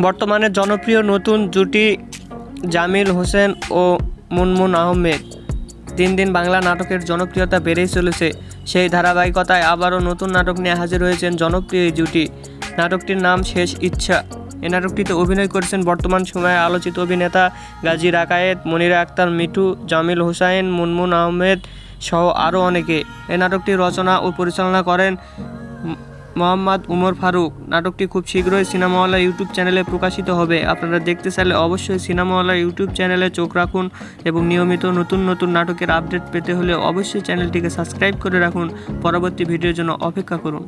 বর্তমানে জনপ্রিয় নতুন জুটি জামিল হোসেন ও মুনমুন আহমেদ। দিন দিন বাংলা নাটকের জনপ্রিয়তা বেড়েই চলেছে। সেই ধারাবাহিকতায় আবারও নতুন নাটক নিয়ে হাজির হয়েছেন জনপ্রিয় এই জুটি। নাটকটির নাম শেষ ইচ্ছা। এই নাটকটিতে অভিনয় করেছেন বর্তমান সময়ে আলোচিত অভিনেতা গাজী রাকায়েত, মনিরা আক্তার মিঠু, জামিল হোসাইন, মুনমুন আহমেদ সহ আরও অনেকে। এই নাটকটি রচনা ও পরিচালনা করেন মোহাম্মদ উমর ফারুক। নাটকটি খুব শীঘ্রই সিনেমাওয়ালা ইউটিউব চ্যানেলে প্রকাশিত হবে। আপনারা দেখতে চাইলে অবশ্যই সিনেমাওয়ালা ইউটিউব চ্যানেলে চোখ রাখুন এবং নিয়মিত নতুন নতুন নাটকের আপডেট পেতে হলে অবশ্যই চ্যানেলটিকে সাবস্ক্রাইব করে রাখুন। পরবর্তী ভিডিওর জন্য অপেক্ষা করুন।